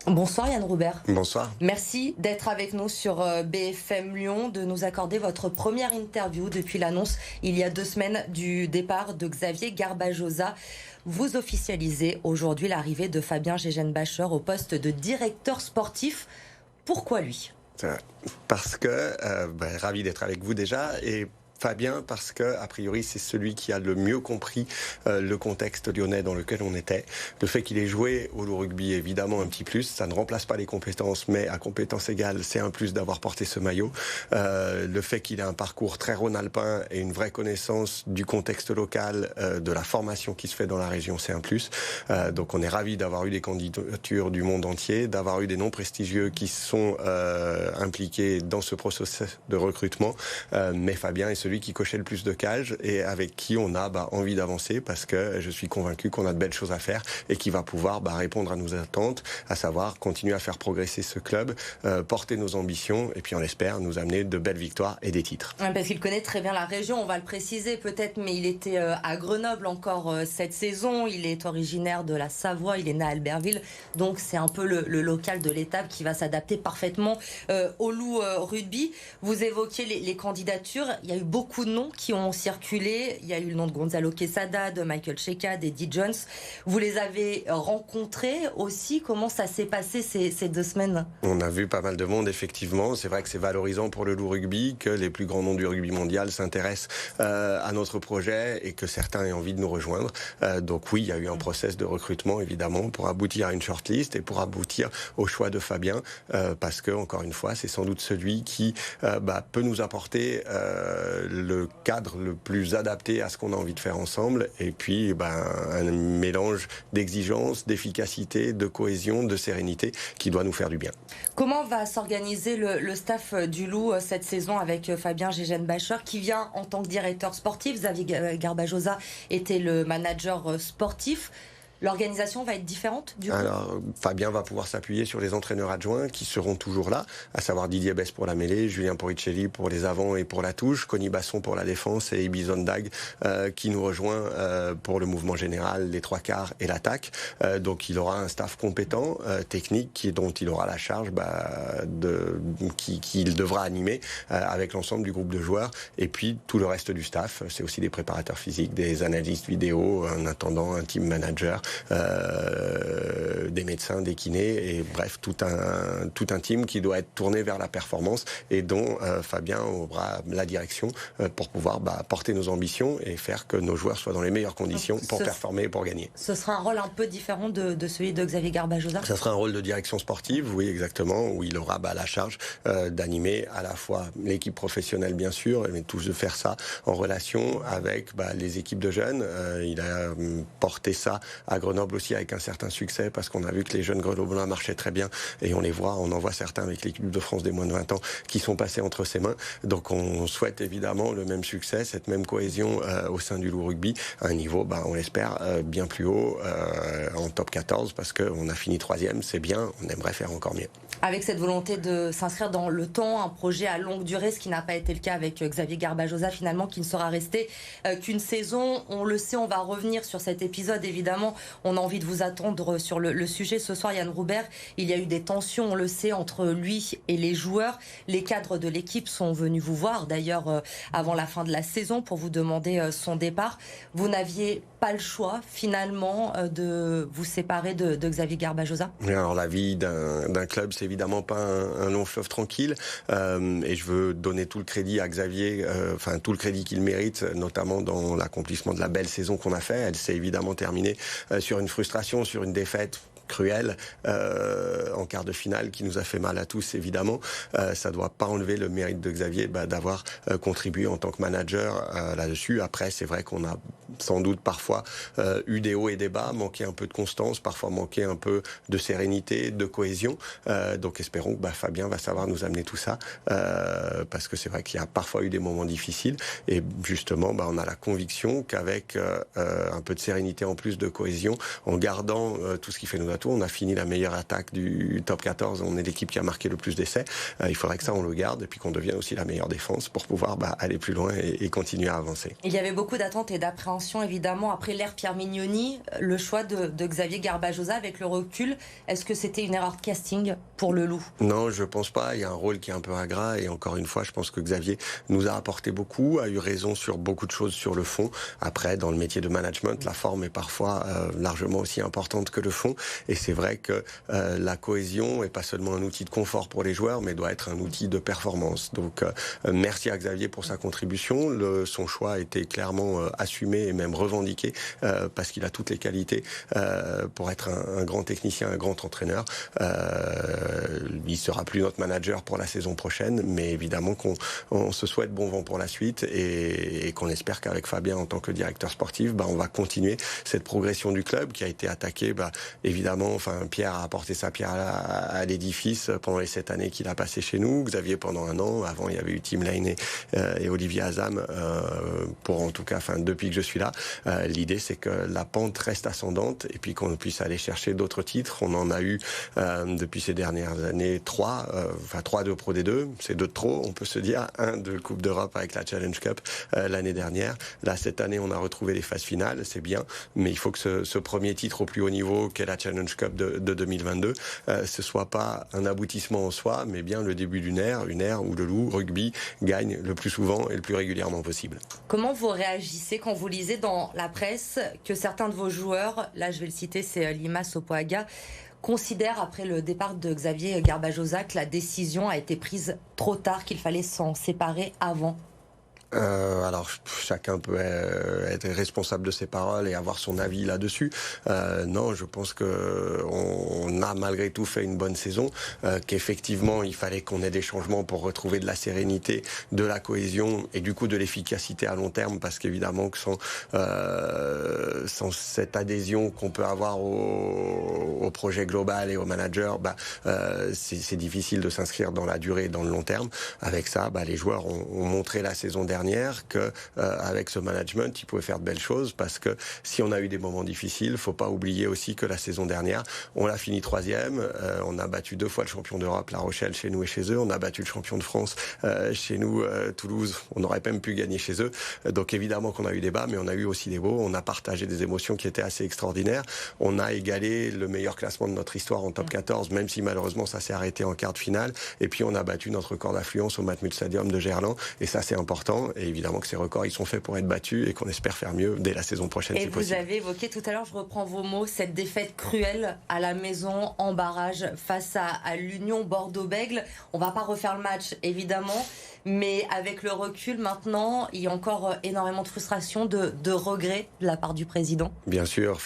Bonsoir Yann Roubert. Bonsoir. Merci d'être avec nous sur BFM Lyon, de nous accorder votre première interview depuis l'annonce il y a 2 semaines du départ de Xavier Garbajosa. Vous officialisez aujourd'hui l'arrivée de Fabien Gegenbacher au poste de directeur sportif. Pourquoi lui ? Parce que, ravi d'être avec vous déjà, et Fabien, parce que, a priori, c'est celui qui a le mieux compris le contexte lyonnais dans lequel on était. Le fait qu'il ait joué au Loup Rugby, évidemment, un petit plus. Ça ne remplace pas les compétences, mais à compétences égales, c'est un plus d'avoir porté ce maillot. Le fait qu'il ait un parcours très rhône-alpin et une vraie connaissance du contexte local, de la formation qui se fait dans la région, c'est un plus. Donc on est ravis d'avoir eu des candidatures du monde entier, d'avoir eu des noms prestigieux qui sont impliqués dans ce processus de recrutement. Mais Fabien est celui qui cochait le plus de cases et avec qui on a envie d'avancer, parce que je suis convaincu qu'on a de belles choses à faire et qui va pouvoir répondre à nos attentes, à savoir continuer à faire progresser ce club, porter nos ambitions et puis on l'espère nous amener de belles victoires et des titres. Parce qu'il connaît très bien la région, on va le préciser peut-être, mais il était à Grenoble encore cette saison, il est originaire de la Savoie, il est né à Albertville, donc c'est un peu le local de l'étape qui va s'adapter parfaitement au Loup Rugby. Vous évoquiez les candidatures, il y a eu beaucoup de noms qui ont circulé. Il y a eu le nom de Gonzalo Quesada, de Michael Cheika, d'Eddie Jones. Vous les avez rencontrés aussi. Comment ça s'est passé ces 2 semaines ? On a vu pas mal de monde, effectivement. C'est vrai que c'est valorisant pour le Loup Rugby que les plus grands noms du rugby mondial s'intéressent à notre projet et que certains aient envie de nous rejoindre. Donc oui, il y a eu un process de recrutement, évidemment, pour aboutir à une shortlist et pour aboutir au choix de Fabien, parce que, encore une fois, c'est sans doute celui qui peut nous apporter le cadre le plus adapté à ce qu'on a envie de faire ensemble, et puis un mélange d'exigence, d'efficacité, de cohésion, de sérénité qui doit nous faire du bien. Comment va s'organiser le staff du Loup cette saison avec Fabien Gegenbacher qui vient en tant que directeur sportif? Xavier Garbajosa était le manager sportif. L'organisation va être différente du coup ? Alors, Fabien va pouvoir s'appuyer sur les entraîneurs adjoints qui seront toujours là, à savoir Didier Besse pour la mêlée, Julien Poricelli pour les avants et pour la touche, Conny Basson pour la défense et Ibi Zondag qui nous rejoint pour le mouvement général, les 3/4 et l'attaque. Donc il aura un staff compétent, technique, dont il aura la charge qu'il devra animer avec l'ensemble du groupe de joueurs. Et puis tout le reste du staff, c'est aussi des préparateurs physiques, des analystes vidéo, un intendant, un team manager, des médecins, des kinés, et bref, tout un team qui doit être tourné vers la performance et dont Fabien aura la direction pour pouvoir porter nos ambitions et faire que nos joueurs soient dans les meilleures conditions pour performer et pour gagner. Ce sera un rôle un peu différent de celui de Xavier Garbajosa ? Ça sera un rôle de direction sportive, oui, exactement, où il aura la charge d'animer à la fois l'équipe professionnelle, bien sûr, mais tout de faire ça en relation avec les équipes de jeunes. Il a porté ça à Grenoble aussi avec un certain succès, parce qu'on a vu que les jeunes Grenoblois marchaient très bien, et on en voit certains avec l'équipe de France des moins de 20 ans qui sont passés entre ses mains. Donc on souhaite évidemment le même succès, cette même cohésion au sein du Loup Rugby, à un niveau, on l'espère, bien plus haut, en top 14, parce qu'on a fini 3e, c'est bien, on aimerait faire encore mieux. Avec cette volonté de s'inscrire dans le temps, un projet à longue durée, ce qui n'a pas été le cas avec Xavier Garbajosa finalement, qui ne sera resté qu'une saison. On le sait, on va revenir sur cet épisode évidemment. On a envie de vous attendre sur le sujet ce soir, Yann Roubert. Il y a eu des tensions, on le sait, entre lui et les joueurs. Les cadres de l'équipe sont venus vous voir d'ailleurs avant la fin de la saison pour vous demander son départ. Vous n'aviez pas le choix finalement de vous séparer de Xavier Garbajosa ? Alors la vie d'un club, c'est évidemment pas un long fleuve tranquille, et je veux donner tout le crédit à Xavier, tout le crédit qu'il mérite, notamment dans l'accomplissement de la belle saison qu'on a fait. Elle s'est évidemment terminée sur une frustration, sur une défaite cruel en quart de finale qui nous a fait mal à tous évidemment. Ça ne doit pas enlever le mérite de Xavier d'avoir contribué en tant que manager là-dessus. Après, c'est vrai qu'on a sans doute parfois eu des hauts et des bas, manqué un peu de constance, parfois manqué un peu de sérénité, de cohésion. Donc espérons que Fabien va savoir nous amener tout ça, parce que c'est vrai qu'il y a parfois eu des moments difficiles, et justement on a la conviction qu'avec un peu de sérénité en plus, de cohésion, en gardant tout ce qui fait notre surtout, on a fini la meilleure attaque du top 14. On est l'équipe qui a marqué le plus d'essais. Il faudrait que ça, on le garde et puis qu'on devienne aussi la meilleure défense pour pouvoir aller plus loin et continuer à avancer. Il y avait beaucoup d'attentes et d'appréhension, évidemment, après l'ère Pierre Mignoni, le choix de Xavier Garbajosa avec le recul. Est-ce que c'était une erreur de casting pour le Loup? Non, je pense pas. Il y a un rôle qui est un peu ingrat et encore une fois, je pense que Xavier nous a apporté beaucoup, a eu raison sur beaucoup de choses sur le fond. Après, dans le métier de management, la forme est parfois largement aussi importante que le fond. Et c'est vrai que la cohésion est pas seulement un outil de confort pour les joueurs, mais doit être un outil de performance. Donc, merci à Xavier pour sa contribution. Son choix a été clairement assumé et même revendiqué parce qu'il a toutes les qualités pour être un grand technicien, un grand entraîneur. Il sera plus notre manager pour la saison prochaine, mais évidemment qu'on se souhaite bon vent pour la suite et qu'on espère qu'avec Fabien en tant que directeur sportif, on va continuer cette progression du club qui a été attaquée. Évidemment, Pierre a apporté sa pierre à l'édifice pendant les 7 années qu'il a passé chez nous. Xavier pendant 1 an. Avant, il y avait eu Tim Lane et Olivier Azam pour en tout cas, depuis que je suis là. L'idée, c'est que la pente reste ascendante et puis qu'on puisse aller chercher d'autres titres. On en a eu depuis ces dernières années 3 de Pro D2, c'est 2 de trop, on peut se dire. 1 de Coupe d'Europe avec la Challenge Cup l'année dernière. Là, cette année, on a retrouvé les phases finales, c'est bien, mais il faut que ce premier titre au plus haut niveau qu'est la Challenge Cup de 2022, ce soit pas un aboutissement en soi, mais bien le début d'une ère où le Loup rugby gagne le plus souvent et le plus régulièrement possible. Comment vous réagissez quand vous lisez dans la presse que certains de vos joueurs, là je vais le citer, c'est Lima Sopoaga, considère après le départ de Xavier Garbajosa que la décision a été prise trop tard, qu'il fallait s'en séparer avant? Alors chacun peut être responsable de ses paroles et avoir son avis là-dessus. Non, je pense que on a malgré tout fait une bonne saison, qu'effectivement il fallait qu'on ait des changements pour retrouver de la sérénité, de la cohésion et du coup de l'efficacité à long terme, parce qu'évidemment que sans cette adhésion qu'on peut avoir au projet global et au manager, c'est difficile de s'inscrire dans la durée et dans le long terme. Avec ça, les joueurs ont montré la saison dernière que avec ce management, ils pouvaient faire de belles choses, parce que si on a eu des moments difficiles, faut pas oublier aussi que la saison dernière, on l'a fini 3e, on a battu 2 fois le champion d'Europe, La Rochelle, chez nous et chez eux, on a battu le champion de France chez nous, Toulouse, on aurait même pu gagner chez eux. Donc évidemment qu'on a eu des bas, mais on a eu aussi des beaux, on a partagé des émotions qui étaient assez extraordinaires. On a égalé le meilleur classement de notre histoire en top 14, même si malheureusement ça s'est arrêté en quart de finale, et puis on a battu notre record d'affluence au Matmut Stadium de Gerland, et ça c'est important. Et évidemment que ces records, ils sont faits pour être battus et qu'on espère faire mieux dès la saison prochaine. Et vous avez évoqué tout à l'heure, je reprends vos mots, cette défaite cruelle à la maison, en barrage, face à l'Union Bordeaux-Bègles. On va pas refaire le match, évidemment, mais avec le recul maintenant, il y a encore énormément de frustration, de regrets de la part du président. Bien sûr,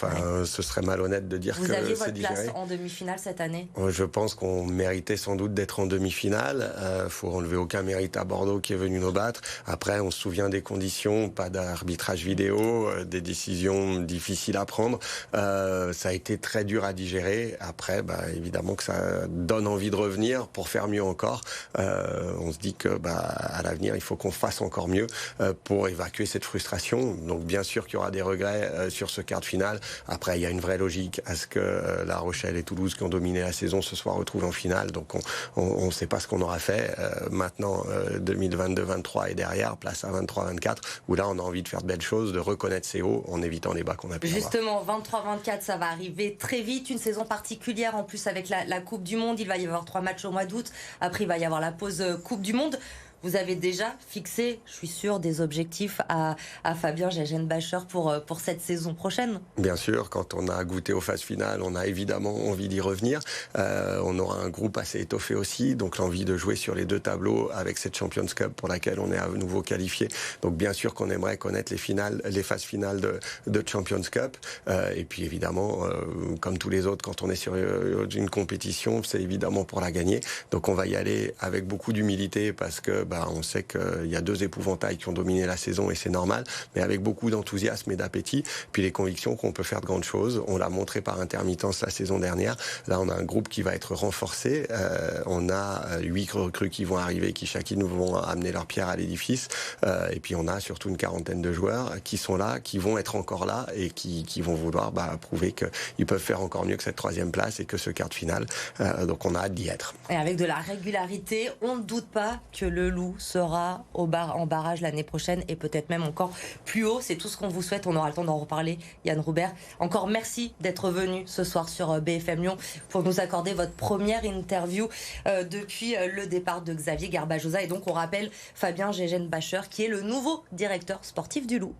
ce serait malhonnête de dire que c'est digéré. Vous aviez votre place en demi-finale cette année? Je pense qu'on méritait sans doute d'être en demi-finale. Faut enlever aucun mérite à Bordeaux qui est venu nous battre. Après, on se souvient des conditions, pas d'arbitrage vidéo, des décisions difficiles à prendre. Ça a été très dur à digérer. Après, évidemment que ça donne envie de revenir pour faire mieux encore. On se dit que à l'avenir, il faut qu'on fasse encore mieux pour évacuer cette frustration. Donc bien sûr qu'il y aura des regrets sur ce quart de finale. Après, il y a une vraie logique à ce que La Rochelle et Toulouse, qui ont dominé la saison, se soient retrouvés en finale. Donc on ne sait pas ce qu'on aura fait. Maintenant, 2022-23 est derrière, place à 23-24, où là on a envie de faire de belles choses, de reconnaître ses hauts en évitant les bas qu'on a pu avoir. Justement, 23-24, ça va arriver très vite, une saison particulière en plus avec la Coupe du Monde. Il va y avoir 3 matchs au mois d'août, après il va y avoir la pause Coupe du Monde. Vous avez déjà fixé, je suis sûre, des objectifs à Fabien Jagenbacher pour cette saison prochaine? Bien sûr, quand on a goûté aux phases finales, on a évidemment envie d'y revenir. On aura un groupe assez étoffé aussi, donc l'envie de jouer sur les 2 tableaux avec cette Champions Cup pour laquelle on est à nouveau qualifié. Donc bien sûr qu'on aimerait connaître les phases finales de Champions Cup. Et puis évidemment, comme tous les autres, quand on est sur une compétition, c'est évidemment pour la gagner. Donc on va y aller avec beaucoup d'humilité, parce que on sait qu'il y a 2 épouvantails qui ont dominé la saison et c'est normal, mais avec beaucoup d'enthousiasme et d'appétit, puis les convictions qu'on peut faire de grandes choses. On l'a montré par intermittence la saison dernière. Là, on a un groupe qui va être renforcé. On a 8 recrues qui vont arriver, qui chacune vont amener leur pierre à l'édifice. Et puis on a surtout une quarantaine de joueurs qui sont là, qui vont être encore là et qui vont vouloir prouver qu'ils peuvent faire encore mieux que cette 3e place et que ce quart de finale. Donc on a hâte d'y être. Et avec de la régularité, on ne doute pas que le Loup sera en barrage l'année prochaine et peut-être même encore plus haut. C'est tout ce qu'on vous souhaite. On aura le temps d'en reparler. Yann Roubert, encore merci d'être venu ce soir sur BFM Lyon pour nous accorder votre première interview depuis le départ de Xavier Garbajosa. Et donc on rappelle Fabien Gégène-Bacher qui est le nouveau directeur sportif du Loup.